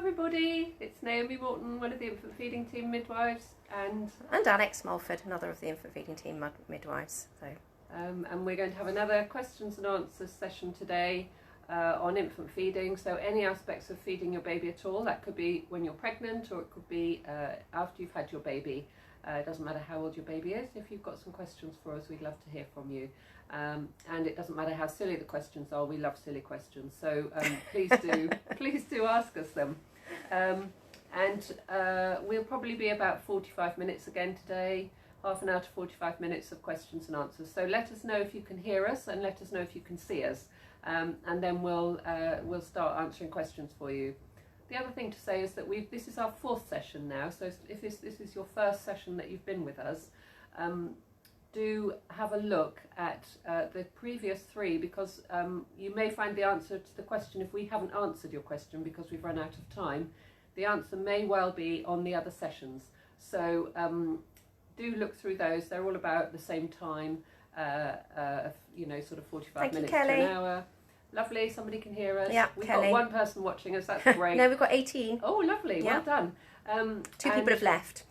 everybody, it's Naomi Morton, one of the infant feeding team midwives, and Alex Mulford, another of the infant feeding team midwives. And we're going to have another questions and answers session today on infant feeding. So any aspects of feeding your baby at all, that could be when you're pregnant or it could be after you've had your baby. It doesn't matter how old your baby is. If you've got some questions for us, we'd love to hear from you. And it doesn't matter how silly the questions are. We love silly questions. So please do ask us them. And we'll probably be about 45 minutes again today. Half an hour to 45 minutes of questions and answers. So let us know if you can hear us and let us know if you can see us. And then we'll start answering questions for you. The other thing to say is that this is our 4th session now. So if this is your first session that you've been with us, do have a look at the previous 3, because you may find the answer to the question, if we haven't answered your question because we've run out of time, the answer may well be on the other sessions. So do look through those. They're all about the same time, sort of 45 minutes to an hour. Lovely, somebody can hear us. Yeah, we've Kelly. got one person watching us, that's great. No, we've got 18. Oh, lovely, yeah. Well done. 2 people have left.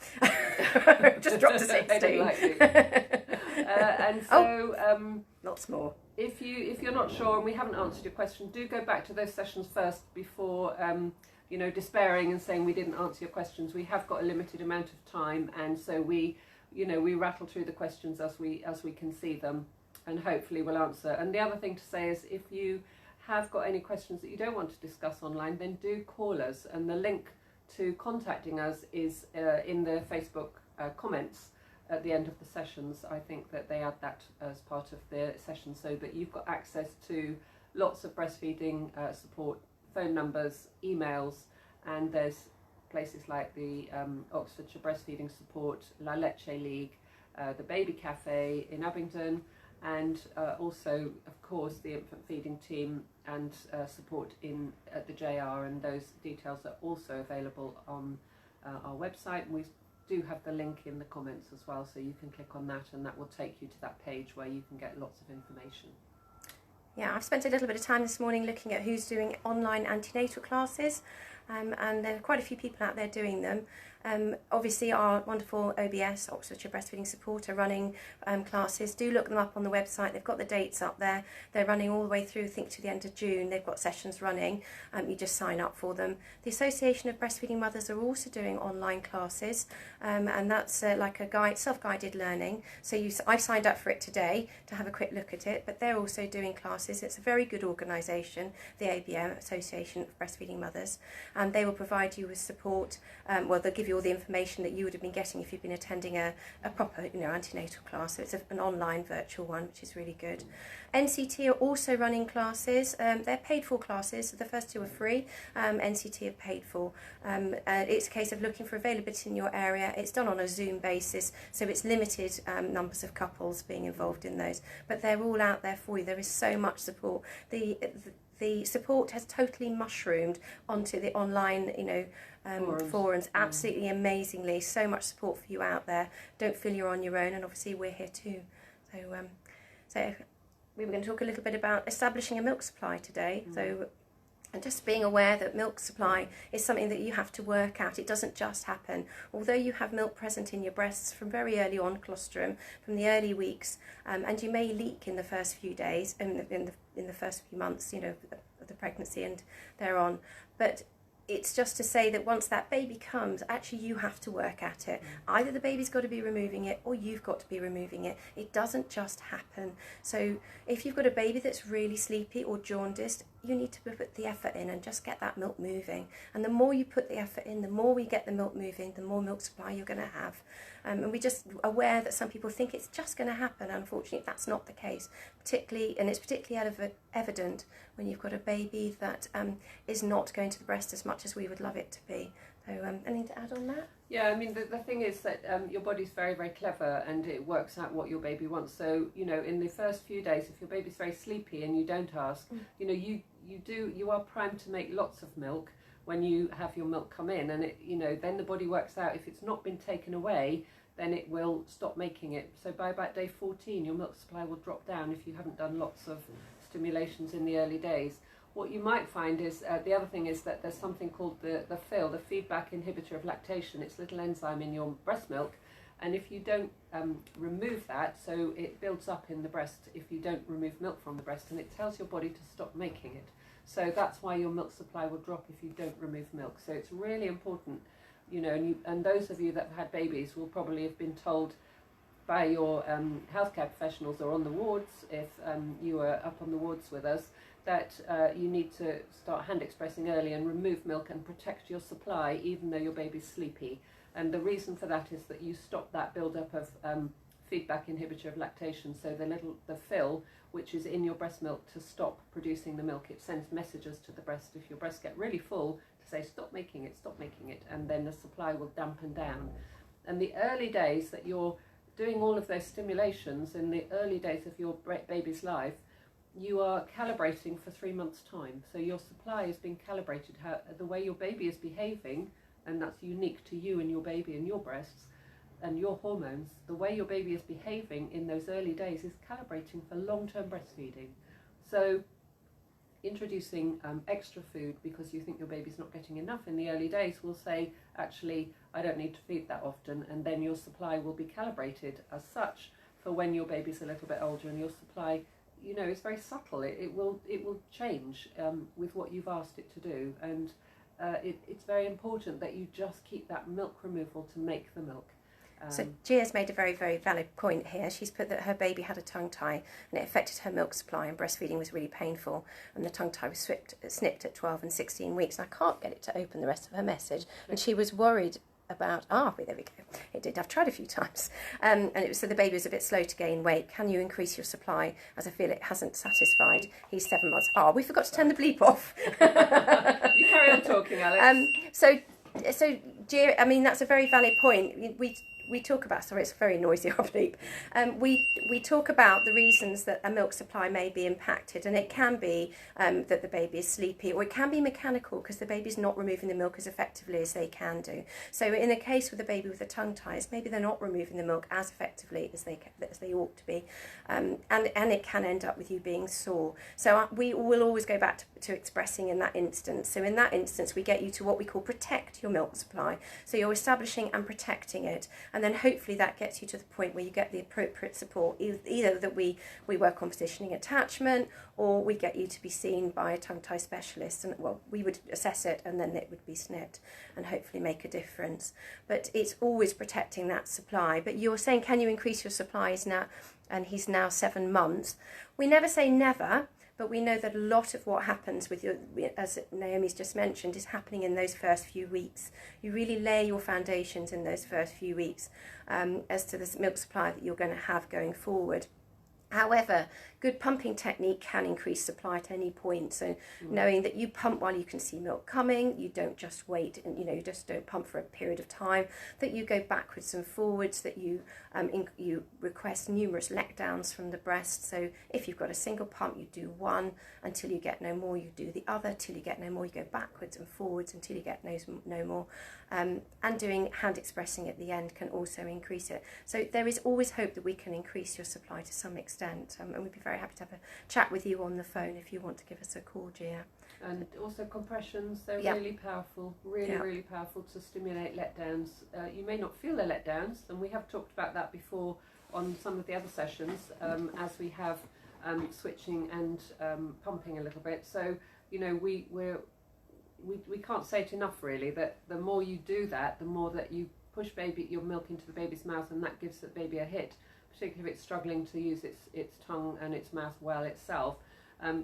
Just dropped to 16. They don't like you. And so, lots more. If you're not sure and we haven't answered your question, do go back to those sessions first before despairing and saying we didn't answer your questions. We have got a limited amount of time, and so we rattle through the questions as we can see them, and hopefully we'll answer. And the other thing to say is, if you have got any questions that you don't want to discuss online, then do call us, and the link to contacting us is in the Facebook comments at the end of the sessions. I think that they add that as part of the session, so that you've got access to lots of breastfeeding support, phone numbers, emails, and there's places like the Oxfordshire Breastfeeding Support, La Leche League, the Baby Cafe in Abingdon, and also, of course, the infant feeding team and support at the JR, and those details are also available on our website. And we do have the link in the comments as well, so you can click on that and that will take you to that page where you can get lots of information. Yeah, I've spent a little bit of time this morning looking at who's doing online antenatal classes, and there are quite a few people out there doing them. Obviously our wonderful OBS, Oxfordshire Breastfeeding Support, are running classes. Do look them up on the website. They've got the dates up there. They're running all the way through, I think, to the end of June. They've got sessions running. You just sign up for them. The Association of Breastfeeding Mothers are also doing online classes, and that's like a self-guided learning. So I signed up for it today to have a quick look at it, but they're also doing classes. It's a very good organisation, the ABM, Association of Breastfeeding Mothers, and they will provide you with support. They'll give you all the information that you would have been getting if you've been attending a proper antenatal class. So it's an online virtual one, which is really good. NCT are also running classes. They're paid for classes, so the first 2 are free. NCT are paid for. It's a case of looking for availability in your area. It's done on a Zoom basis, so it's limited numbers of couples being involved in those, but they're all out there for you. There is so much support. The support has totally mushroomed onto the online, forums, absolutely amazingly. So much support for you out there. Don't feel you're on your own, and obviously we're here too. So we were going to talk a little bit about establishing a milk supply today. So, and just being aware that milk supply is something that you have to work out. It doesn't just happen. Although you have milk present in your breasts from very early on, colostrum, from the early weeks, and you may leak in the first few days, in the first few months, of the pregnancy and thereon. But it's just to say that once that baby comes, actually you have to work at it. Either the baby's got to be removing it or you've got to be removing it. It doesn't just happen. So if you've got a baby that's really sleepy or jaundiced, you need to put the effort in and just get that milk moving. And the more you put the effort in, the more we get the milk moving, the more milk supply you're going to have. And we're just aware that some people think it's just going to happen. Unfortunately, that's not the case. It's particularly evident when you've got a baby that is not going to the breast as much as we would love it to be. So anything to add on that? Yeah, I mean, the thing is that your body's very, very clever, and it works out what your baby wants. So, in the first few days, if your baby's very sleepy and you don't ask, you are primed to make lots of milk when you have your milk come in, and then the body works out if it's not been taken away, then it will stop making it. So by about day 14, your milk supply will drop down if you haven't done lots of stimulations in the early days. what you might find is, the other thing is that there's something called the FIL, the feedback inhibitor of lactation. It's a little enzyme in your breast milk, and if you don't remove that, so it builds up in the breast if you don't remove milk from the breast, and it tells your body to stop making it. So that's why your milk supply will drop if you don't remove milk. So it's really important, you know, and those of you that have had babies will probably have been told by your healthcare professionals or on the wards, if you were up on the wards with us, that you need to start hand expressing early and remove milk and protect your supply even though your baby's sleepy. And the reason for that is that you stop that build-up of feedback inhibitor of lactation, so the FIL, which is in your breast milk, to stop producing the milk. It sends messages to the breast if your breasts get really full to say stop making it, and then the supply will dampen down. And the early days that you're doing all of those stimulations, in the early days of your baby's life, you are calibrating for 3 months' time. So your supply is being calibrated, the way your baby is behaving, and that's unique to you and your baby and your breasts and your hormones. The way your baby is behaving in those early days is calibrating for long-term breastfeeding. So introducing extra food because you think your baby's not getting enough in the early days will say, actually, I don't need to feed that often, and then your supply will be calibrated as such for when your baby's a little bit older, and your supply, you know, is very subtle. It will change with what you've asked it to do, and it's very important that you just keep that milk removal to make the milk. So Gia's made a very, very valid point here. She's put that her baby had a tongue tie and it affected her milk supply, and breastfeeding was really painful, and the tongue tie was snipped at 12 and 16 weeks. And I can't get it to open the rest of her message, and she was worried about, there we go, it did, I've tried a few times, and it was, so the baby was a bit slow to gain weight. Can you increase your supply, as I feel it hasn't satisfied? He's 7 months. We forgot to turn the bleep off. You carry on talking, Alex. So Gia, I mean, that's a very valid point. We talk about, sorry, it's very noisy, our bleep. We talk about the reasons that a milk supply may be impacted, and it can be that the baby is sleepy, or it can be mechanical because the baby's not removing the milk as effectively as they can do. So in a case with a baby with a tongue ties, maybe they're not removing the milk as effectively as they ought to be, and it can end up with you being sore. So we will always go back to expressing in that instance. So in that instance, we get you to what we call protect your milk supply. So you're establishing and protecting it. And then hopefully that gets you to the point where you get the appropriate support, either that we work on positioning attachment, or we get you to be seen by a tongue tie specialist, and well, we would assess it and then it would be snipped and hopefully make a difference. But it's always protecting that supply. But you're saying, can you increase your supplies now? And he's now 7 months. We never say never, but we know that a lot of what happens with your, as Naomi's just mentioned, is happening in those first few weeks. You really lay your foundations in those first few weeks as to the milk supply that you're going to have going forward. However, good pumping technique can increase supply at any point. So knowing that you pump while you can see milk coming, you don't just wait and you just don't pump for a period of time, that you go backwards and forwards, that you request numerous letdowns from the breast. So if you've got a single pump, you do one until you get no more, you do the other till you get no more, you go backwards and forwards until you get no more. And doing hand expressing at the end can also increase it. So there is always hope that we can increase your supply to some extent, and we'd be very happy to have a chat with you on the phone if you want to give us a call, Gia. And also compressions, they're really powerful, really powerful to stimulate letdowns. You may not feel the letdowns, and we have talked about that before on some of the other sessions, as we have switching and pumping a little bit. So, we can't say it enough really, that the more you do that, the more that you push your milk into the baby's mouth, and that gives the baby a hit, particularly if it's struggling to use its tongue and its mouth well itself.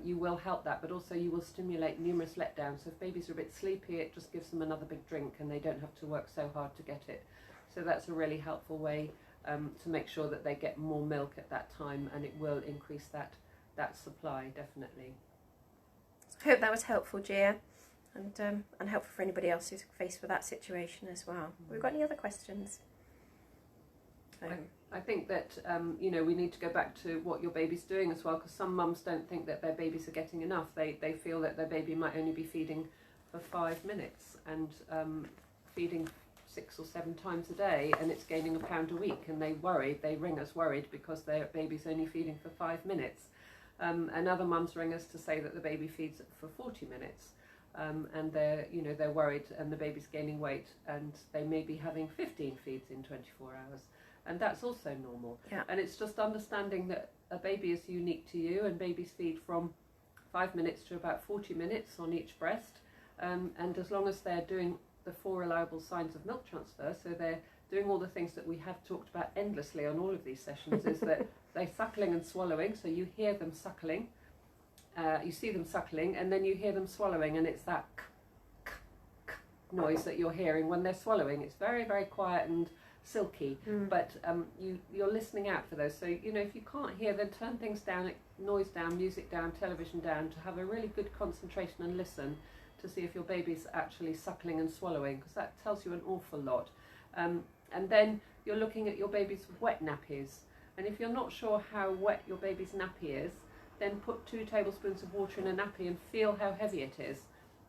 You will help that, but also you will stimulate numerous letdowns. So if babies are a bit sleepy, it just gives them another big drink and they don't have to work so hard to get it. So that's a really helpful way to make sure that they get more milk at that time, and it will increase that supply, definitely. I hope that was helpful, Gia, and helpful for anybody else who's faced with that situation as well. Have we got any other questions? I think that we need to go back to what your baby's doing as well, because some mums don't think that their babies are getting enough. They feel that their baby might only be feeding for 5 minutes and feeding 6 or 7 times a day, and it's gaining £1 a week, and they ring us worried because their baby's only feeding for 5 minutes. And other mums ring us to say that the baby feeds for 40 minutes. And they're worried and the baby's gaining weight and they may be having 15 feeds in 24 hours. And that's also normal. Yeah. And it's just understanding that a baby is unique to you, and babies feed from 5 minutes to about 40 minutes on each breast. And as long as they're doing the 4 reliable signs of milk transfer, so they're doing all the things that we have talked about endlessly on all of these sessions, is that they're suckling and swallowing, so you hear them suckling, you see them suckling, and then you hear them swallowing, and it's that k, k, k noise that you're hearing when they're swallowing. It's very, very quiet and silky, but you're listening out for those. So, if you can't hear, then turn things down, noise down, music down, television down, to have a really good concentration and listen to see if your baby's actually suckling and swallowing, because that tells you an awful lot. And then you're looking at your baby's wet nappies, and if you're not sure how wet your baby's nappy is, then put 2 tablespoons of water in a nappy and feel how heavy it is.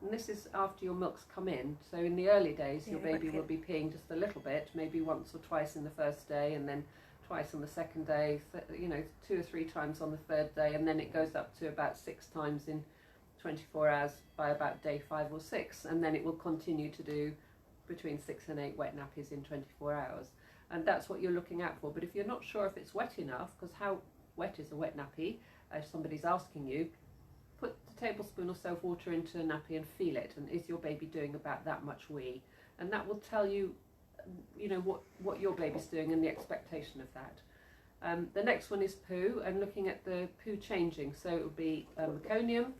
And this is after your milk's come in. So in the early days, your baby will be peeing just a little bit, maybe once or twice in the first day, and then twice on the second day, 2 or 3 times on the third day, and then it goes up to about 6 times in 24 hours by about day 5 or 6, and then it will continue to do between 6 and 8 wet nappies in 24 hours. And that's what you're looking out for. But if you're not sure if it's wet enough, because how wet is a wet nappy, if somebody's asking you, put a tablespoon or so of water into a nappy and feel it, and is your baby doing about that much wee? And that will tell you, what your baby's doing and the expectation of that. The next one is poo, and looking at the poo changing. So it will be meconium.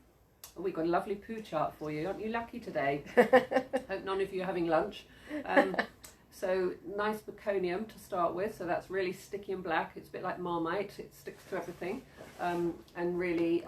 We've got a lovely poo chart for you. Aren't you lucky today? Hope none of you are having lunch. So nice meconium to start with. So that's really sticky and black. It's a bit like Marmite. It sticks to everything, and really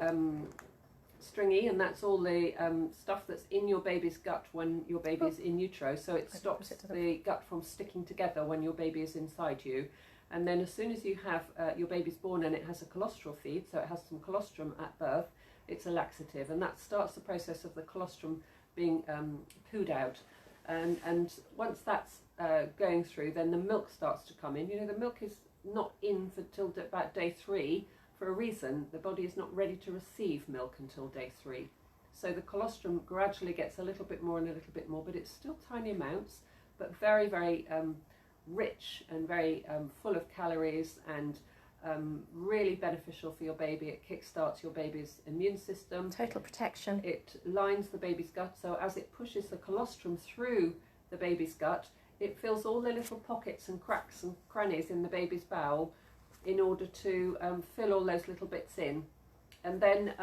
stringy. And that's all the stuff that's in your baby's gut when your baby is in utero. So it stops the gut from sticking together when your baby is inside you. And then as soon as you have your baby's born and it has a colostral feed, so it has some colostrum at birth, it's a laxative, and that starts the process of the colostrum being pooed out. And once that's going through, then the milk starts to come in. The milk is not in till about day 3 for a reason. The body is not ready to receive milk until day 3. So the colostrum gradually gets a little bit more and a little bit more, but it's still tiny amounts, but very, very rich and very full of calories, and really beneficial for your baby. It kickstarts your baby's immune system. Total protection. It lines the baby's gut, so as it pushes the colostrum through the baby's gut, it fills all the little pockets and cracks and crannies in the baby's bowel in order to fill all those little bits in. And then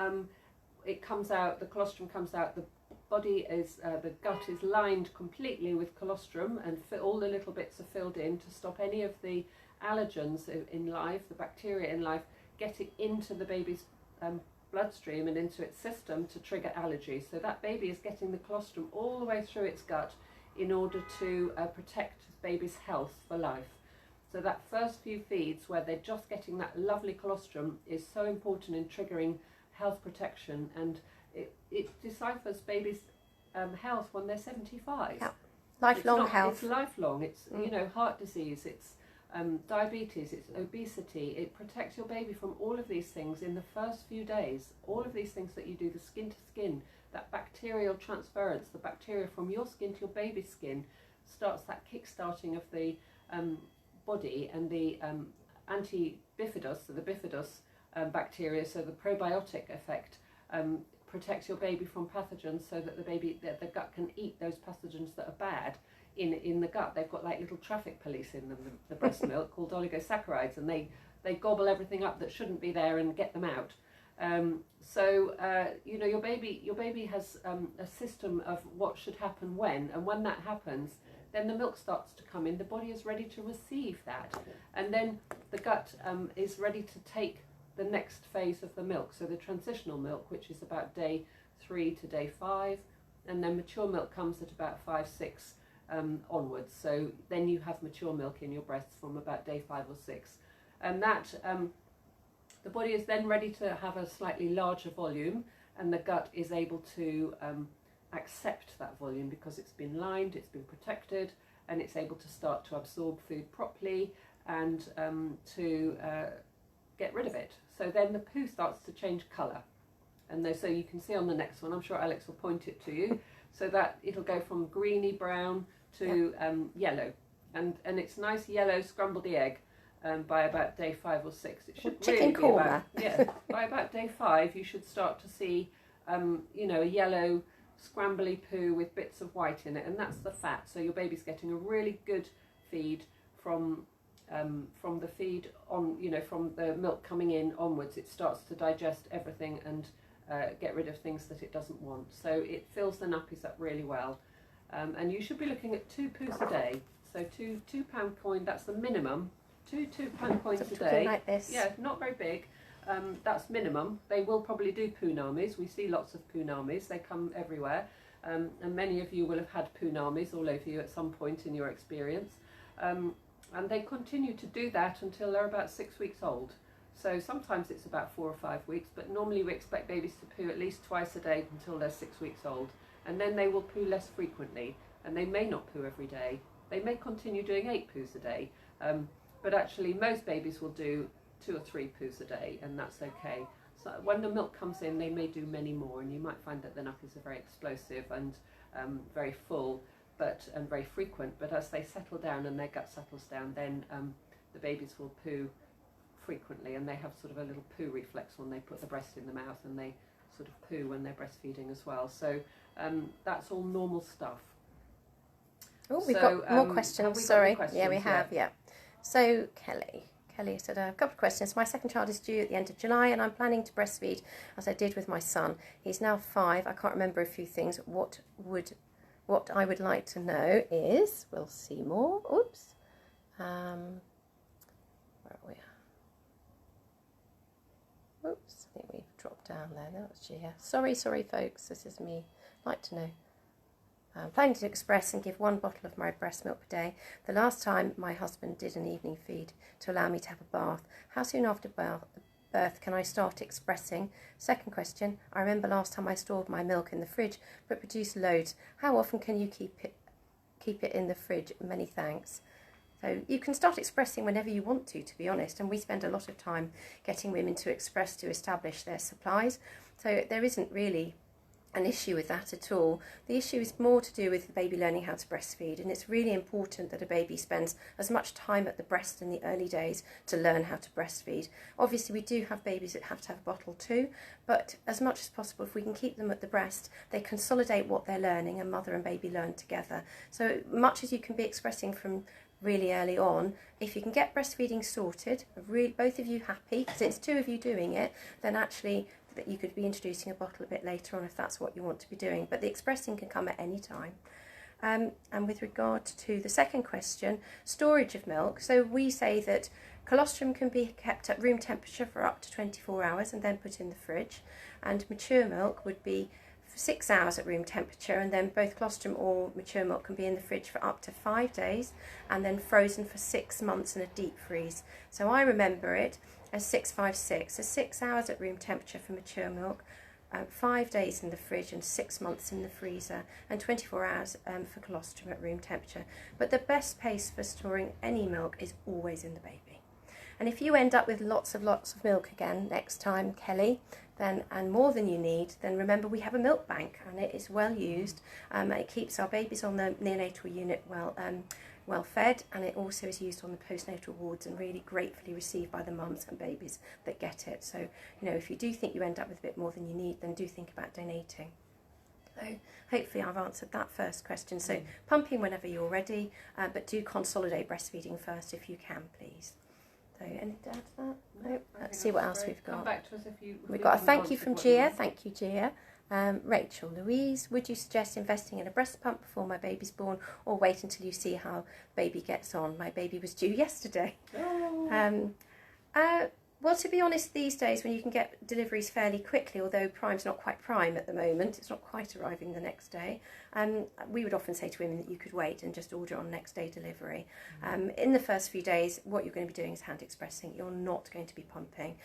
it comes out, the colostrum comes out, the body is, the gut is lined completely with colostrum, and all the little bits are filled in to stop any of the allergens in life, the bacteria in life, getting into the baby's bloodstream and into its system to trigger allergies. So that baby is getting the colostrum all the way through its gut in order to protect the baby's health for life. So that first few feeds where they're just getting that lovely colostrum is so important in triggering health protection, and it deciphers baby's health when they're 75. Yeah. Lifelong health. It's lifelong. It's heart disease, it's diabetes, it's obesity. It protects your baby from all of these things in the first few days. All of these things that you do, the skin to skin, that bacterial transference, the bacteria from your skin to your baby's skin, starts that kick-starting of the body, and the anti-bifidus, so the bifidus bacteria, so the probiotic effect protects your baby from pathogens, so that the gut can eat those pathogens that are bad in the gut. They've got like little traffic police in them, the breast milk, called oligosaccharides, and they gobble everything up that shouldn't be there and get them out. Your baby has a system of what should happen when, and when that happens, then the milk starts to come in. The body is ready to receive that, and then the gut is ready to take the next phase of the milk, so the transitional milk, which is about day 3 to day 5, and then mature milk comes at about 5, 6 onwards. So then you have mature milk in your breasts from about day 5 or 6, and that the body is then ready to have a slightly larger volume, and the gut is able to accept that volume because it's been lined, it's been protected, and it's able to start to absorb food properly and to get rid of it. So then the poo starts to change colour. And so you can see on the next one, I'm sure Alex will point it to you, so that it'll go from greeny brown to yellow. And it's nice yellow scrambled egg by about day 5 or 6. It should really be about, by about day 5 you should start to see, you know, a yellow scrambly poo with bits of white in it, and that's the fat. So your baby's getting a really good feed from the feed on, you know, from the milk coming in onwards. It starts to digest everything and get rid of things that it doesn't want. So it fills the nappies up really well. And you should be looking at 2 poos a day. So two pound coin, that's the minimum. Two £2 coins a day. Like this. Yeah, not very big. That's minimum. They will probably do poonamis. We see lots of poonamis. They come everywhere. And many of you will have had poonamis all over you at some point in your experience. And they continue to do that until they're about 6 weeks old. So sometimes it's about 4 or 5 weeks, but normally we expect babies to poo at least twice a day until they're 6 weeks old. And then they will poo less frequently, and they may not poo every day. They may continue doing 8 poos a day, but actually most babies will do 2 or 3 poos a day, and that's okay. So when the milk comes in, they may do many more, and you might find that the nappies are very explosive and very full, and very frequent. But as they settle down and their gut settles down, then the babies will poo frequently, and they have sort of a little poo reflex when they put the breast in the mouth, and they sort of poo when they're breastfeeding as well. So that's all normal stuff. Oh, we've got more questions. Sorry. Yeah, we have. Yeah. So Kelly said a couple of questions. My second child is due at the end of July, and I'm planning to breastfeed as I did with my son. He's now 5. I can't remember a few things. What I would like to know is, we'll see more. Oops. Where are we? Oops, I think we've dropped down there. That was Gia. Sorry, folks. This is me. I'd like to know. I'm planning to express and give 1 bottle of my breast milk per day. The last time my husband did an evening feed to allow me to have a bath. How soon after birth can I start expressing? Second question, I remember last time I stored my milk in the fridge but produced loads. How often can you keep it in the fridge? Many thanks. So you can start expressing whenever you want to be honest, and we spend a lot of time getting women to express to establish their supplies. So there isn't really an issue with that at all. The issue is more to do with the baby learning how to breastfeed, and it's really important that a baby spends as much time at the breast in the early days to learn how to breastfeed. Obviously we do have babies that have to have a bottle too, but as much as possible, if we can keep them at the breast, they consolidate what they're learning, and mother and baby learn together. So much as you can be expressing from really early on, if you can get breastfeeding sorted, both of you happy, because it's 2 of you doing it, then actually that you could be introducing a bottle a bit later on if that's what you want to be doing. But the expressing can come at any time. And with regard to the second question, storage of milk. So we say that colostrum can be kept at room temperature for up to 24 hours and then put in the fridge. And mature milk would be 6 hours at room temperature, and then both colostrum or mature milk can be in the fridge for up to 5 days and then frozen for 6 months in a deep freeze. So I remember it as 656, so 6 hours at room temperature for mature milk, 5 days in the fridge and 6 months in the freezer, and 24 hours for colostrum at room temperature. But the best place for storing any milk is always in the baby. And if you end up with lots of milk again next time, Kelly, then, and more than you need, then remember we have a milk bank, and it is well used. It keeps our babies on the neonatal unit well fed, and it also is used on the postnatal wards and really gratefully received by the mums and babies that get it. So, you know, if you do think you end up with a bit more than you need, then do think about donating. So hopefully I've answered that first question. So pumping whenever you're ready, but do consolidate breastfeeding first if you can, please. So anything to add to that? No. Let's see what else we've got. Come back to us if we've got a thank you from Gia. Thank you, Gia. Rachel Louise, would you suggest investing in a breast pump before my baby's born, or wait until you see how baby gets on? My baby was due yesterday. Oh. Well, to be honest, these days when you can get deliveries fairly quickly, although Prime's not quite Prime at the moment, it's not quite arriving the next day, we would often say to women that you could wait and just order on next day delivery. In the first few days, what you're going to be doing is hand expressing. You're not going to be pumping.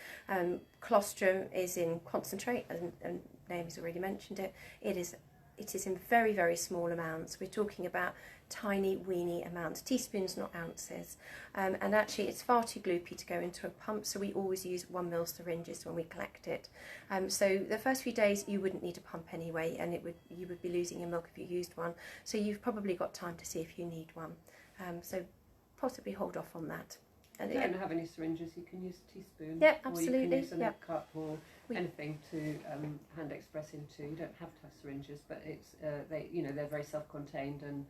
Colostrum is in concentrate, and Naomi's already mentioned it. It is it is in very, very small amounts. We're talking about tiny, weeny amounts, teaspoons, not ounces. And actually, it's far too gloopy to go into a pump, so we always use 1 ml syringes when we collect it. So the first few days, you wouldn't need a pump anyway, and you would be losing your milk if you used one. So you've probably got time to see if you need one. So possibly hold off on that. And if you don't have any syringes, you can use a teaspoon. Yeah, absolutely. Or you can use a milk cup or anything to hand express into. You don't have to have syringes, but it's they're very self-contained, and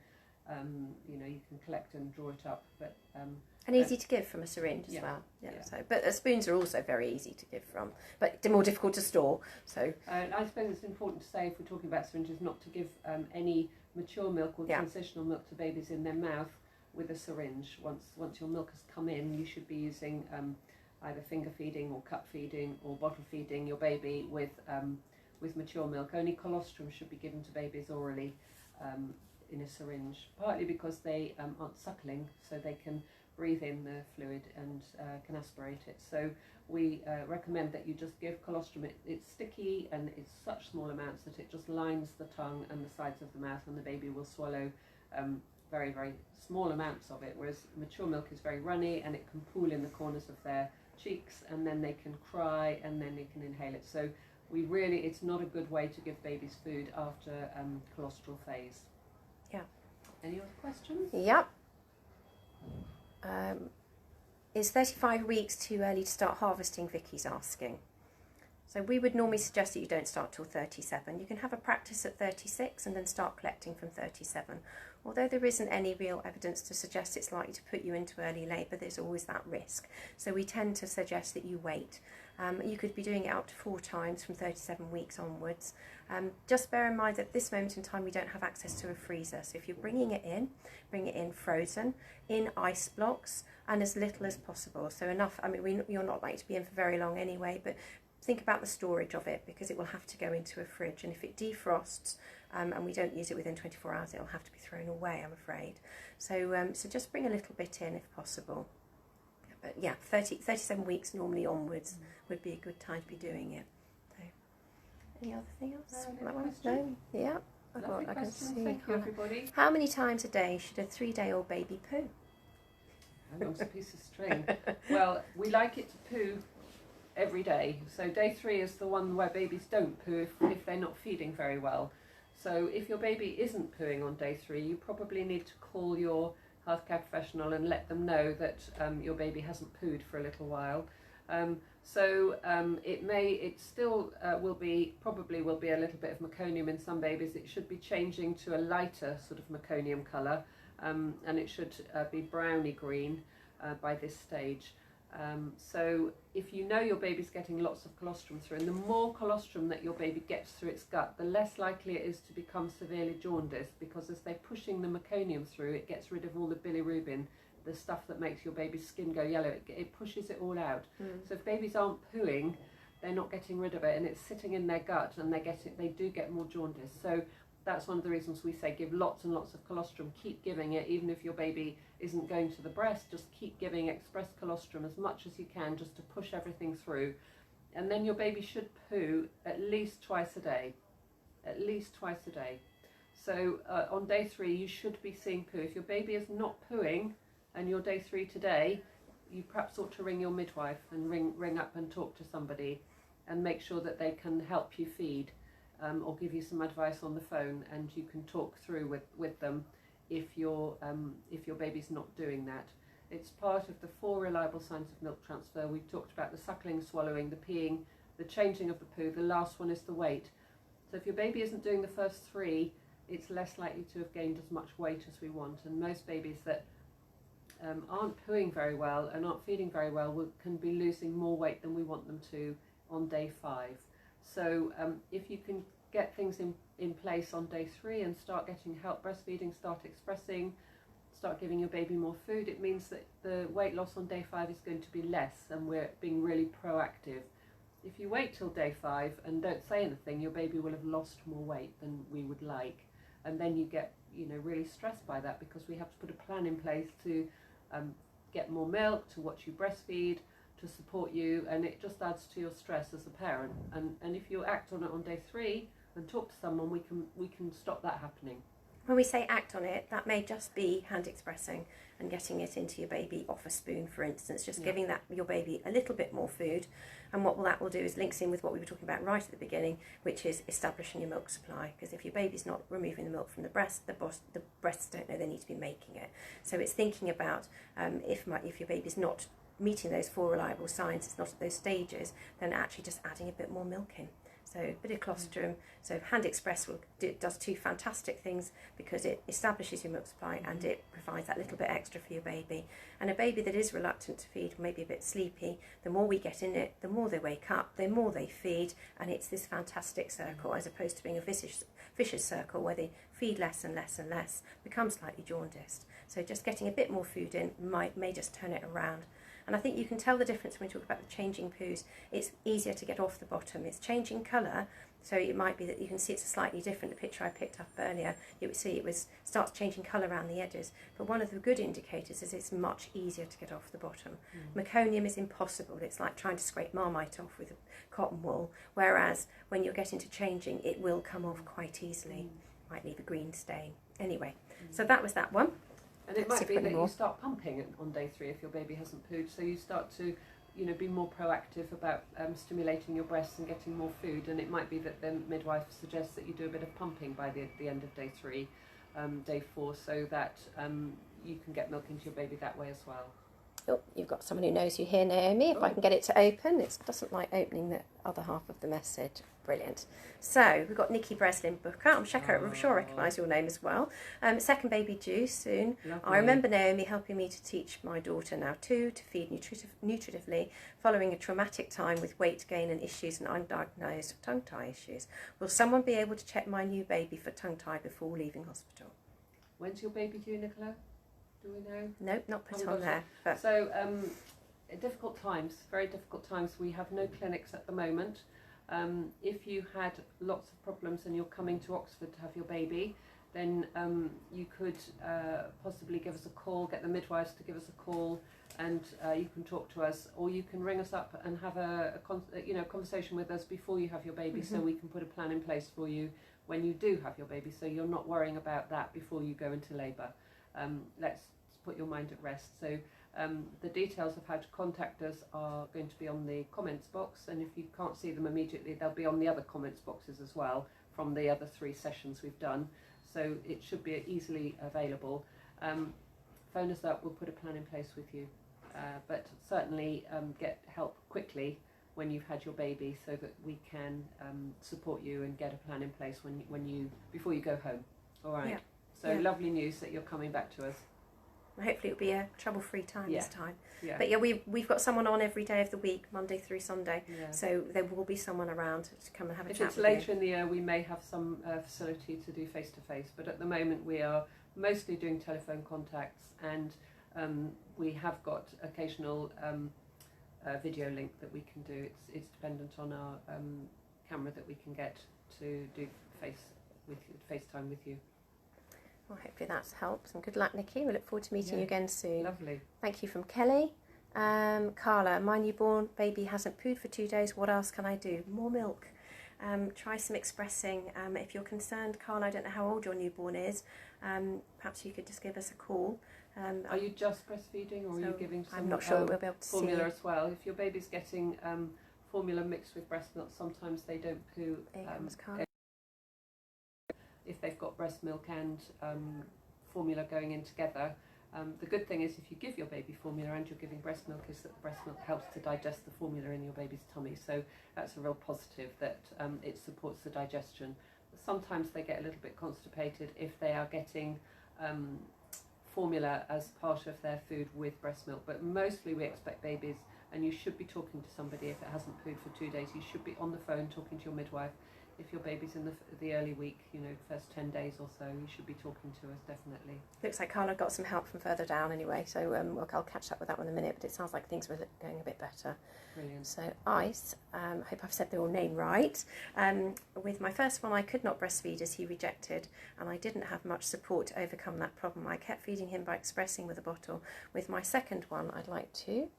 you can collect and draw it up. But and easy to give from a syringe as well. Yeah. So, but spoons are also very easy to give from, but they're more difficult to store. So I suppose it's important to say, if we're talking about syringes, not to give any mature milk or transitional milk to babies in their mouth with a syringe. Once your milk has come in, you should be using either finger feeding or cup feeding or bottle feeding your baby with mature milk. Only colostrum should be given to babies orally in a syringe, partly because they aren't suckling, so they can breathe in the fluid and can aspirate it. So we recommend that you just give colostrum. It's sticky and it's such small amounts that it just lines the tongue and the sides of the mouth, and the baby will swallow very, very small amounts of it, whereas mature milk is very runny and it can pool in the corners of their cheeks, and then they can cry and then they can inhale it. So it's not a good way to give babies food after colostral phase. Yeah. Any other questions? Yep. Is 35 weeks too early to start harvesting? Vicky's asking. So we would normally suggest that you don't start till 37. You can have a practice at 36 and then start collecting from 37. Although there isn't any real evidence to suggest it's likely to put you into early labour, there's always that risk. So we tend to suggest that you wait. You could be doing it up to 4 times from 37 weeks onwards. Just bear in mind that at this moment in time we don't have access to a freezer. So if you're bringing it in, bring it in frozen, in ice blocks, and as little as possible. So enough, you're not likely to be in for very long anyway, but think about the storage of it, because it will have to go into a fridge, and if it defrosts and we don't use it within 24 hours, it'll have to be thrown away, I'm afraid. So so just bring a little bit in if possible. But yeah, 37 weeks normally onwards would be a good time to be doing it. So, any other thing else? No? Yeah. I can see. Thank you, everybody. How many times a day should a 3-day-old baby poo? How long's a piece of string? Well, we like it to poo every day. So day 3 is the one where babies don't poo if they're not feeding very well. So if your baby isn't pooing on day 3, you probably need to call your healthcare professional and let them know that your baby hasn't pooed for a little while. It still probably will be a little bit of meconium in some babies. It should be changing to a lighter sort of meconium colour, and it should be browny green by this stage. So if you know your baby's getting lots of colostrum through, and the more colostrum that your baby gets through its gut, the less likely it is to become severely jaundiced, because as they're pushing the meconium through, it gets rid of all the bilirubin, the stuff that makes your baby's skin go yellow. It pushes it all out. So if babies aren't pooing, they're not getting rid of it, and it's sitting in their gut, and they do get more jaundice. So that's one of the reasons we say give lots and lots of colostrum. Keep giving it, even if your baby isn't going to the breast. Just keep giving express colostrum as much as you can, just to push everything through. And then your baby should poo at least twice a day. At least twice a day. So on day 3 you should be seeing poo. If your baby is not pooing and you're day 3 today, you perhaps ought to ring your midwife and ring up and talk to somebody and make sure that they can help you feed. Or give you some advice on the phone, and you can talk through with them if your baby's not doing that. It's part of the 4 reliable signs of milk transfer. We've talked about the suckling, swallowing, the peeing, the changing of the poo. The last one is the weight. So if your baby isn't doing the first 3, it's less likely to have gained as much weight as we want. And most babies that aren't pooing very well and aren't feeding very well can be losing more weight than we want them to on day 5. So if you can get things in place on day 3 and start getting help breastfeeding, start expressing, start giving your baby more food, it means that the weight loss on day 5 is going to be less, and we're being really proactive. If you wait till day 5 and don't say anything, your baby will have lost more weight than we would like, and then you get really stressed by that, because we have to put a plan in place to get more milk, to watch you breastfeed, to support you, and it just adds to your stress as a parent. And if you act on it on day 3 and talk to someone, we can stop that happening. When we say act on it, that may just be hand expressing and getting it into your baby off a spoon, for instance, just giving your baby a little bit more food. And what that will do is links in with what we were talking about right at the beginning, which is establishing your milk supply. Because if your baby's not removing the milk from the breast, the breasts don't know they need to be making it. So it's thinking about if your baby's not meeting those 4 reliable signs, it's not at those stages, then actually just adding a bit more milk in. So a bit of colostrum. So Hand Express does 2 fantastic things, because it establishes your milk supply and it provides that little bit extra for your baby. And a baby that is reluctant to feed, maybe a bit sleepy, the more we get in it, the more they wake up, the more they feed, and it's this fantastic circle, as opposed to being a vicious circle where they feed less and less and less, become slightly jaundiced. So just getting a bit more food in may just turn it around. And I think you can tell the difference when we talk about the changing poos. It's easier to get off the bottom. It's changing colour, so it might be that you can see it's slightly different. The picture I picked up earlier, you would see it starts changing colour around the edges. But one of the good indicators is it's much easier to get off the bottom. Meconium is impossible. It's like trying to scrape Marmite off with cotton wool, whereas when you're getting to changing, it will come off quite easily. Might leave a green stain. Anyway, so that was that one. And it might be that you start pumping on day 3 if your baby hasn't pooed, so you start to, be more proactive about stimulating your breasts and getting more food. And it might be that the midwife suggests that you do a bit of pumping by the end of day 3, day 4, so that you can get milk into your baby that way as well. Oh, you've got someone who knows you here, Naomi. If I can get it to open. It doesn't like opening the other half of the message. Brilliant. So we've got Nikki Breslin Booker. I'm sure I recognise your name as well. Second baby due soon. Lovely. I remember Naomi helping me to teach my daughter, now 2, to feed nutritively following a traumatic time with weight gain and issues and undiagnosed tongue tie issues. Will someone be able to check my new baby for tongue tie before leaving hospital? When's your baby due, Nicola? Do we know? Nope, not put on there. But so, difficult times, very difficult times. We have no clinics at the moment. If you had lots of problems and you're coming to Oxford to have your baby, then you could possibly give us a call, get the midwives to give us a call, and you can talk to us, or you can ring us up and have a conversation with us before you have your baby, so we can put a plan in place for you when you do have your baby, so you're not worrying about that before you go into labour. Let's put your mind at rest. So the details of how to contact us are going to be on the comments box, and if you can't see them immediately, they'll be on the other comments boxes as well from the other 3 sessions we've done, so it should be easily available. Phone us up, we'll put a plan in place with you, but certainly get help quickly when you've had your baby, so that we can support you and get a plan in place before you go home. All right. Yeah. So lovely news that you're coming back to us. Hopefully it'll be a trouble-free time this time. Yeah. But we've got someone on every day of the week, Monday through Sunday. Yeah. So there will be someone around to come and have a chat with you. If it's later in the year, we may have some facility to do face-to-face. But at the moment, we are mostly doing telephone contacts, and we have got occasional video link that we can do. It's dependent on our camera that we can get to do FaceTime with you. Well, hopefully that's helped, and good luck, Nikki. We look forward to meeting you again soon. Lovely. Thank you from Kelly. Carla, my newborn baby hasn't pooed for 2 days. What else can I do? More milk. Try some expressing. If you're concerned, Carla, I don't know how old your newborn is. Perhaps you could just give us a call. Are you just breastfeeding, or are you giving some I'm not sure we'll be able to formula see. as well? If your baby's getting formula mixed with breast milk, sometimes they don't poo. If they've got breast milk and formula going in together. The good thing is, if you give your baby formula and you're giving breast milk, is that the breast milk helps to digest the formula in your baby's tummy. So that's a real positive, that it supports the digestion. Sometimes they get a little bit constipated if they are getting formula as part of their food with breast milk. But mostly we expect babies, and you should be talking to somebody if it hasn't pooed for 2 days. You should be on the phone talking to your midwife. If your baby's in the early week, first 10 days or so, you should be talking to us, definitely. Looks like Carla got some help from further down anyway, so I'll catch up with that one in a minute, but it sounds like things were going a bit better. Brilliant. So Ice, hope I've said your name right. With my first one, I could not breastfeed as he rejected, and I didn't have much support to overcome that problem. I kept feeding him by expressing with a bottle. With my second one, I'd like to...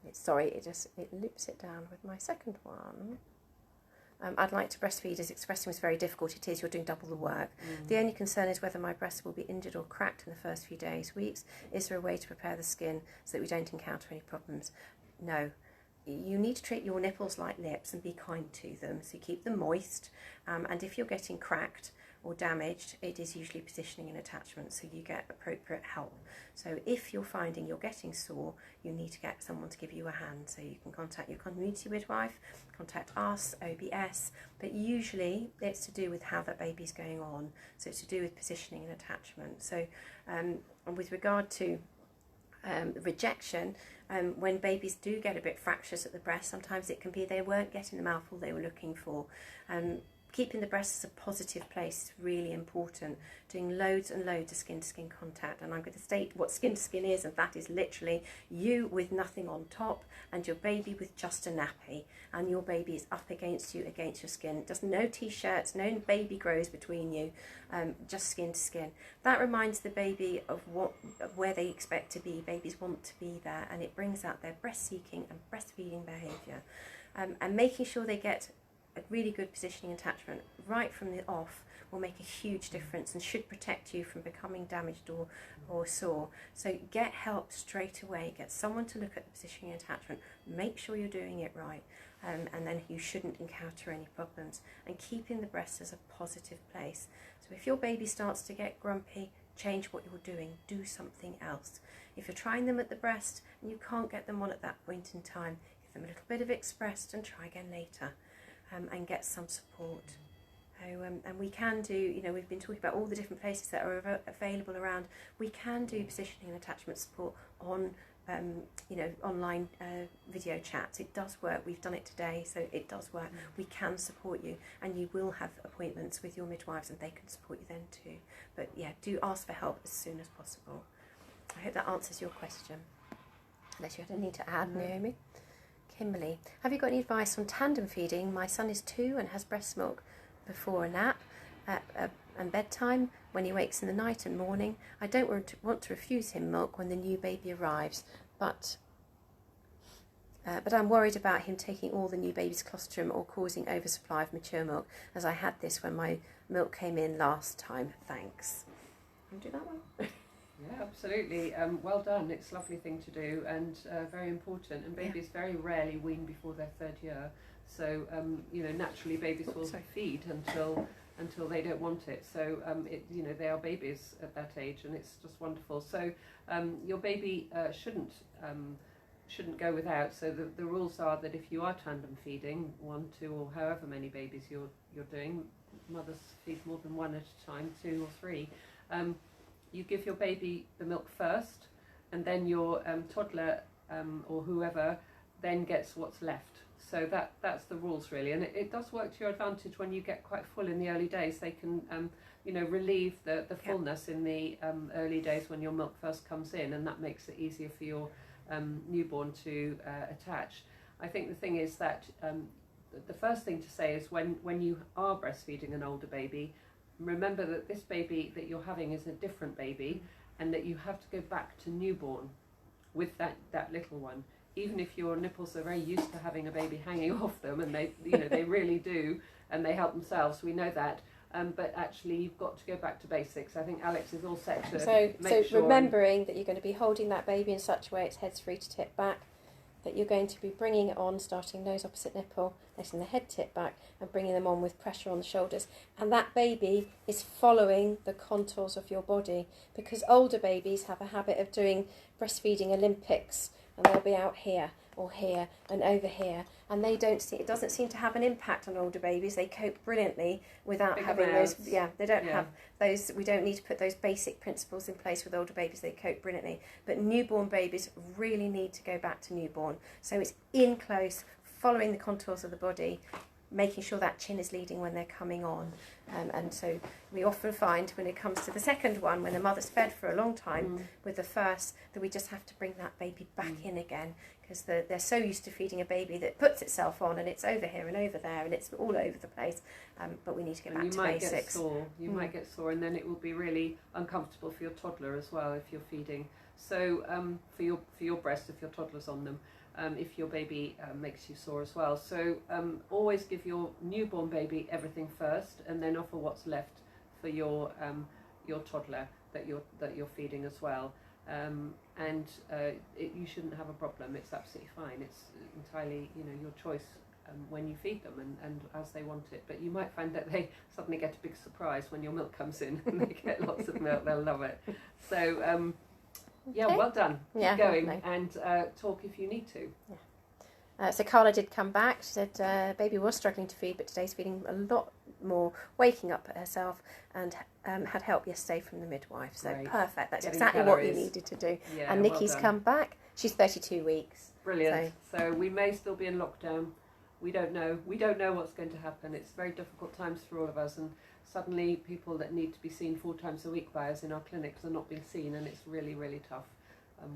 it loops it down with my second one. I'd like to breastfeed as expressing was very difficult. It is, you're doing double the work. The only concern is whether my breast will be injured or cracked in the first few days, weeks. Is there a way to prepare the skin so that we don't encounter any problems? No. You need to treat your nipples like lips and be kind to them. So you keep them moist. And if you're getting cracked or damaged, it is usually positioning and attachment, so you get appropriate help. So if you're finding you're getting sore, you need to get someone to give you a hand. So you can contact your community midwife, contact us, OBS, but usually it's to do with how that baby's going on. So it's to do with positioning and attachment. So and with regard to rejection, when babies do get a bit fractious at the breast, sometimes it can be they weren't getting the mouthful they were looking for. Keeping the breast as a positive place is really important. Doing loads and loads of skin-to-skin contact. And I'm going to state what skin-to-skin is, and that is literally you with nothing on top and your baby with just a nappy. And your baby is up against you, against your skin. There's no T-shirts, no baby grows between you, just skin-to-skin. That reminds the baby of where they expect to be. Babies want to be there, and it brings out their breast-seeking and breastfeeding behaviour. And making sure they get a really good positioning attachment right from the off will make a huge difference and should protect you from becoming damaged or sore. So get help straight away, get someone to look at the positioning attachment, make sure you're doing it right, and then you shouldn't encounter any problems. And keeping the breast as a positive place. So if your baby starts to get grumpy, change what you're doing, do something else. If you're trying them at the breast and you can't get them on at that point in time, give them a little bit of expressed and try again later. And get some support. And we can do, we've been talking about all the different places that are available around. We can do positioning and attachment support on, online video chats. It does work. We've done it today, so it does work. We can support you, and you will have appointments with your midwives, and they can support you then too. But yeah, do ask for help as soon as possible. I hope that answers your question. Unless you had anything to add, Naomi. Kimberly, have you got any advice on tandem feeding? My son is 2 and has breast milk before a nap and bedtime when he wakes in the night and morning. I don't want to refuse him milk when the new baby arrives, but I'm worried about him taking all the new baby's colostrum or causing oversupply of mature milk, as I had this when my milk came in last time. Thanks. Can you do that one? Yeah, absolutely. Well done. It's a lovely thing to do and very important. And babies very rarely wean before their 3rd year. So, naturally babies will feed until they don't want it. So, they are babies at that age, and it's just wonderful. So, your baby shouldn't go without. So the rules are that if you are tandem feeding, 1, 2, or however many babies you're doing, mothers feed more than one at a time, 2 or 3. You give your baby the milk first, and then your toddler or whoever then gets what's left. So that's the rules really, and it does work to your advantage when you get quite full in the early days. They can relieve the fullness in the early days when your milk first comes in, and that makes it easier for your newborn to attach. I think the thing is that the first thing to say is when you are breastfeeding an older baby, remember that this baby that you're having is a different baby, and that you have to go back to newborn with that little one. Even if your nipples are very used to having a baby hanging off them, and they really do, and they help themselves, we know that. But actually, you've got to go back to basics. I think Alex is all set to make sure. Remembering that you're going to be holding that baby in such a way its head's free to tip back, that you're going to be bringing it on, starting nose opposite nipple, letting the head tip back, and bringing them on with pressure on the shoulders. And that baby is following the contours of your body, because older babies have a habit of doing breastfeeding Olympics, and they'll be out here or here and over here, and it doesn't seem to have an impact on older babies. They cope brilliantly without Big having amounts. those. Yeah, they don't have those. We don't need to put those basic principles in place with older babies. They cope brilliantly, but newborn babies really need to go back to newborn. So it's in close, following the contours of the body, making sure that chin is leading when they're coming on. And so we often find when it comes to the second one, when the mother's fed for a long time with the first, that we just have to bring that baby back in again, because they're so used to feeding a baby that puts itself on, and it's over here and over there, and it's all over the place. But we need to get back to basics. You might get sore, and then it will be really uncomfortable for your toddler as well if you're feeding. So for your breast, if your toddler's on them. if your baby makes you sore as well. So always give your newborn baby everything first, and then offer what's left for your toddler that you're feeding as well. You shouldn't have a problem. It's absolutely fine. It's entirely your choice when you feed them and as they want it. But you might find that they suddenly get a big surprise when your milk comes in and they get lots of milk. They'll love it. So yeah, Okay. well done. Yeah, Keep going lovely. and talk if you need to. So Carla did come back. She said baby was struggling to feed, but today's feeding a lot more, waking up herself, and had help yesterday from the midwife. So Great. Perfect. That's Getting exactly what you calories. needed to do. Yeah, And Nikki's well done. come back. She's 32 weeks. Brilliant. So we may still be in lockdown. We don't know. We don't know what's going to happen. It's very difficult times for all of us, and suddenly people that need to be seen 4 times a week by us in our clinics are not being seen, and it's really, really tough.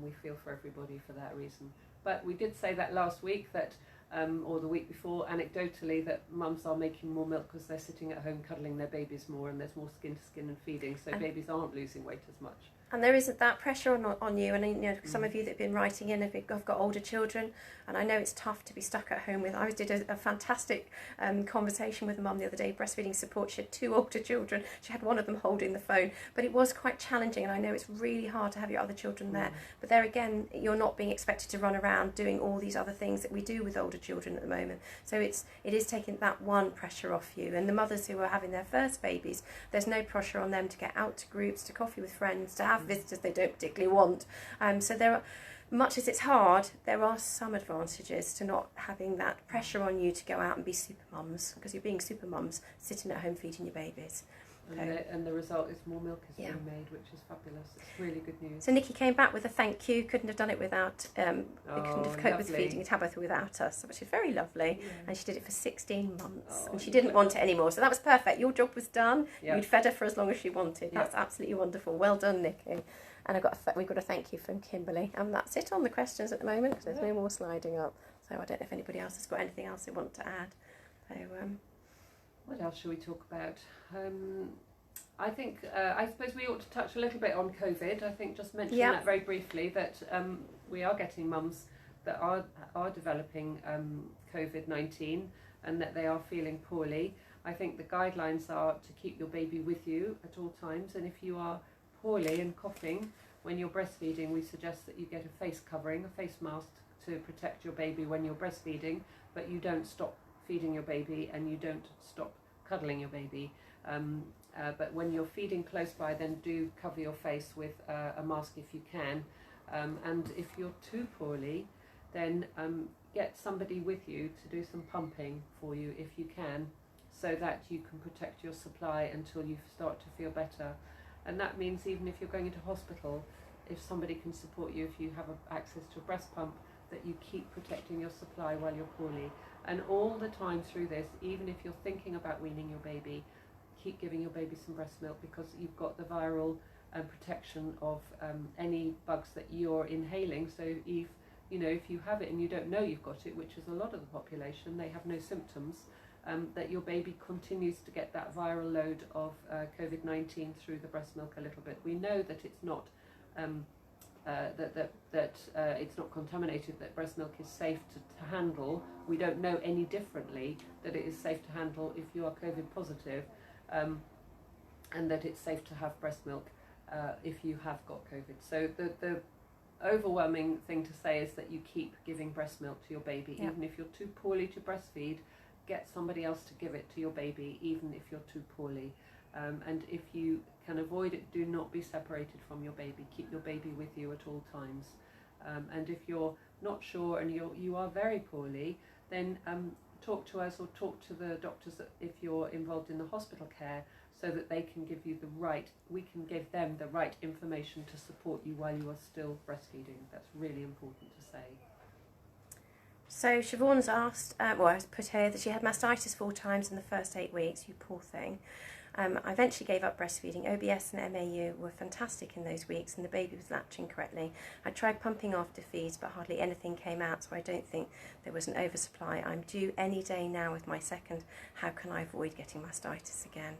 We feel for everybody for that reason. But we did say that last week that, or the week before, anecdotally, that mums are making more milk because they're sitting at home cuddling their babies more, and there's more skin to skin and feeding, so babies aren't losing weight as much. And there isn't that pressure on you. And some of you that have been writing in have got older children, and I know it's tough to be stuck at home with. I did a fantastic conversation with a mum the other day, breastfeeding support. She had 2 older children. She had one of them holding the phone, but it was quite challenging. And I know it's really hard to have your other children there. But there again, you're not being expected to run around doing all these other things that we do with older children at the moment. So it is taking that one pressure off you. And the mothers who are having their first babies, there's no pressure on them to get out to groups, to coffee with friends, to have visitors they don't particularly want. So there are, much as it's hard, there are some advantages to not having that pressure on you to go out and be super mums, because you're being super mums sitting at home feeding your babies. And the result is more milk is being made, which is fabulous. It's really good news. So Nikki came back with a thank you. Couldn't have done it without, couldn't have coped with lovely. feeding Tabitha without us, which is very lovely. Yeah. And she did it for 16 months, Oh, and she didn't want it anymore. So that was perfect. Your job was done. Yep. You'd fed her for as long as she wanted. Yep. That's absolutely wonderful. Well done, Nikki. And we've got a thank you from Kimberly. And that's it on the questions at the moment, because there's no more sliding up. So I don't know if anybody else has got anything else they want to add. So, what else shall we talk about? I think, I suppose we ought to touch a little bit on COVID. I think just mention that very briefly, that we are getting mums that are developing COVID-19 and that they are feeling poorly. I think the guidelines are to keep your baby with you at all times, and if you are poorly and coughing when you're breastfeeding, we suggest that you get a face covering, a face mask to protect your baby when you're breastfeeding, but you don't stop feeding your baby and you don't stop cuddling your baby. But when you're feeding close by, then do cover your face with a mask if you can. And if you're too poorly, then get somebody with you to do some pumping for you if you can, so that you can protect your supply until you start to feel better. And that means even if you're going into hospital, if somebody can support you, if you have access to a breast pump, that you keep protecting your supply while you're poorly. And all the time through this, even if you're thinking about weaning your baby, keep giving your baby some breast milk, because you've got the viral protection of any bugs that you're inhaling. So if you have it and you don't know you've got it, which is a lot of the population, they have no symptoms, that your baby continues to get that viral load of COVID-19 through the breast milk a little bit. We know that it's not it's not contaminated, that breast milk is safe to handle. We don't know any differently that it is safe to handle if you are COVID positive, and that it's safe to have breast milk if you have got COVID. So the overwhelming thing to say is that you keep giving breast milk to your baby, even if you're too poorly to breastfeed. Get somebody else to give it to your baby, even if you're too poorly. And if you can avoid it, do not be separated from your baby. Keep your baby with you at all times. And if you're not sure and you are very poorly, then talk to us or talk to the doctors if you're involved in the hospital care, so that they can give you we can give them the right information to support you while you are still breastfeeding. That's really important to say. So Siobhan's asked, I put here that she had mastitis 4 times in the first 8 weeks. You poor thing. I eventually gave up breastfeeding. OBS and MAU were fantastic in those weeks, and the baby was latching correctly. I tried pumping after feeds, but hardly anything came out, so I don't think there was an oversupply. I'm due any day now with my second. How can I avoid getting mastitis again?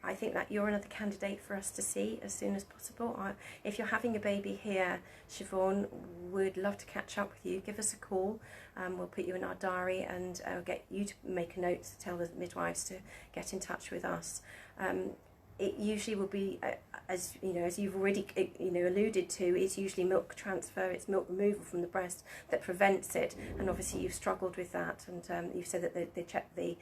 I think that you're another candidate for us to see as soon as possible. If you're having a baby here, Siobhan, we'd love to catch up with you. Give us a call. We'll put you in our diary and get you to make a note to tell the midwives to get in touch with us. It usually will be, as you know, as you've already alluded to, it's usually milk transfer, it's milk removal from the breast that prevents it. And obviously you've struggled with that, and you've said that they checked the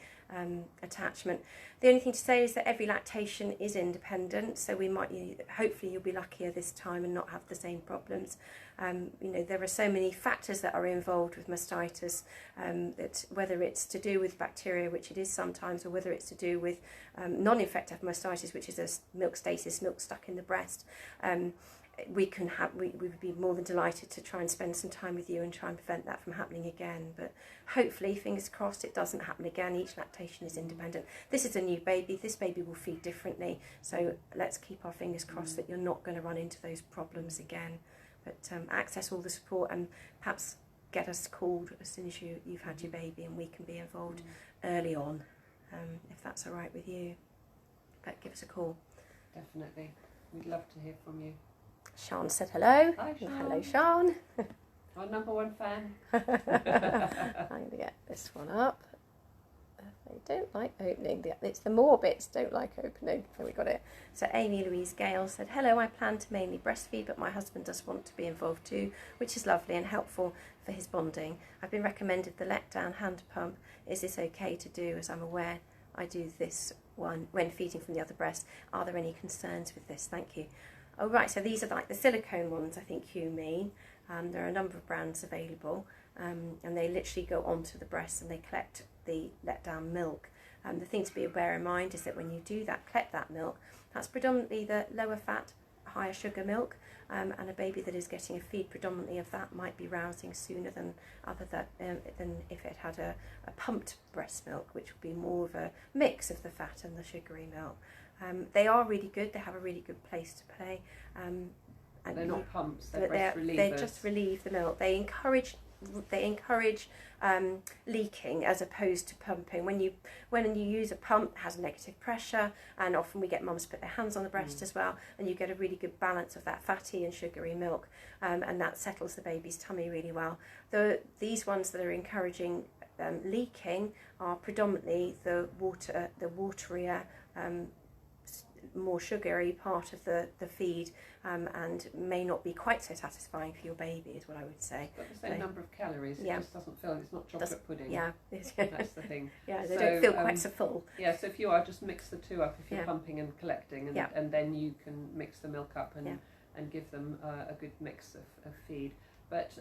attachment. The only thing to say is that every lactation is independent, so we might, hopefully you'll be luckier this time and not have the same problems. There are so many factors that are involved with mastitis, that whether it's to do with bacteria, which it is sometimes, or whether it's to do with non-infective mastitis, which is a milk stasis, milk stuck in the breast. We would be more than delighted to try and spend some time with you and try and prevent that from happening again. But hopefully, fingers crossed, it doesn't happen again. Each lactation is independent. This is a new baby. This baby will feed differently. So let's keep our fingers crossed that you're not going to run into those problems again. But access all the support and perhaps get us called as soon as you've had your baby, and we can be involved early on, if that's all right with you. But give us a call. Definitely. We'd love to hear from you. Sean said hello. Hi, Sean. Hello, Sean. Our #1 fan. I'm going to get this one up. They don't like opening. It's the more bits don't like opening. So we got it. So Amy Louise Gale said, hello, I plan to mainly breastfeed, but my husband does want to be involved too, which is lovely and helpful for his bonding. I've been recommended the let-down hand pump. Is this okay to do, as I'm aware I do this one when feeding from the other breast? Are there any concerns with this? Thank you. Oh, right, so these are like the silicone ones, I think you mean. There are a number of brands available, and they literally go onto the breast and they collect the let-down milk. The thing to bear in mind is that when you do that, collect that milk, that's predominantly the lower fat, higher sugar milk, and a baby that is getting a feed predominantly of that might be rousing sooner than if it had a pumped breast milk, which would be more of a mix of the fat and the sugary milk. They are really good. They have a really good place to play. And they're not pumps. They're breast relievers. They just relieve the milk. They encourage leaking as opposed to pumping. When you use a pump, it has negative pressure, and often we get mums put their hands on the breast as well, and you get a really good balance of that fatty and sugary milk, and that settles the baby's tummy really well. These ones that are encouraging leaking are predominantly the waterier, more sugary part of the feed, and may not be quite so satisfying for your baby, is what I would say. It's got the same number of calories, it just doesn't feel, it's not chocolate pudding. Yeah. That's the thing. Yeah, they don't feel quite so full. Yeah, so if you are, just mix the two up if you're pumping and collecting, and then you can mix the milk up and give them a good mix of feed. But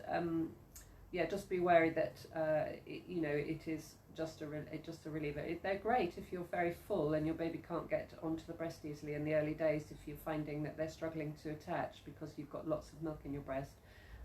just be wary that it is just a reliever. They're great if you're very full and your baby can't get onto the breast easily in the early days, if you're finding that they're struggling to attach because you've got lots of milk in your breast.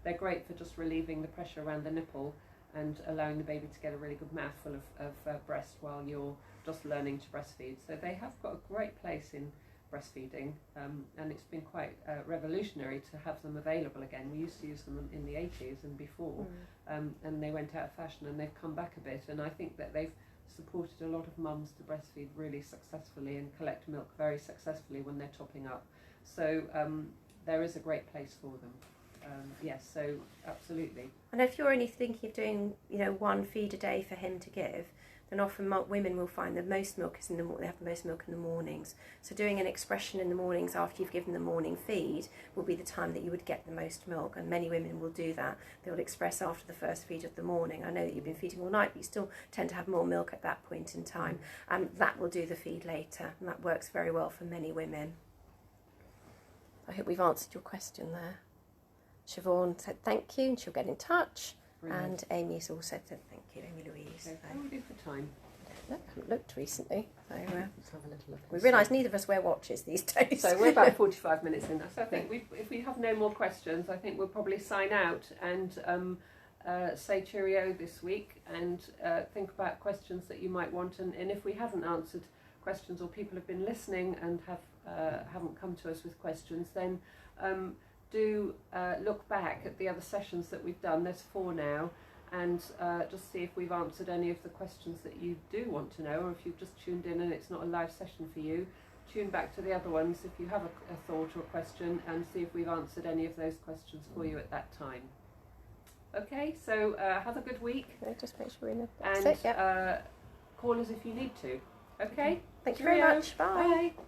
They're great for just relieving the pressure around the nipple and allowing the baby to get a really good mouthful of breast while you're just learning to breastfeed. So they have got a great place in breastfeeding, and it's been quite revolutionary to have them available again. We used to use them in the 80s and before, and they went out of fashion, and they've come back a bit, and I think that they've supported a lot of mums to breastfeed really successfully and collect milk very successfully when they're topping up. So there is a great place for them. Yes, so absolutely. And if you're only thinking of doing, one feed a day for him to give, then often women will find that most milk is they have the most milk in the mornings. So doing an expression in the mornings after you've given the morning feed will be the time that you would get the most milk, and many women will do that. They'll express after the first feed of the morning. I know that you've been feeding all night, but you still tend to have more milk at that point in time, and that will do the feed later, and that works very well for many women. I hope we've answered your question there. Siobhan said thank you, and she'll get in touch. Brilliant. And Amy's also said thank you, Amy Louise. Okay, how are we doing for time? I haven't looked recently. So, let's have a little look. We realise neither of us wear watches these days. So we're about 45 minutes in. So I think if we have no more questions, I think we'll probably sign out and say cheerio this week, and think about questions that you might want. And if we haven't answered questions, or people have been listening and haven't come to us with questions, then do look back at the other sessions that we've done. There's 4 now, and just see if we've answered any of the questions that you do want to know, or if you've just tuned in and it's not a live session for you, tune back to the other ones if you have a thought or a question, and see if we've answered any of those questions for you at that time. Okay, so have a good week. Just make sure we're in the and call us if you need to. Okay? Thank you very much. Bye. Bye.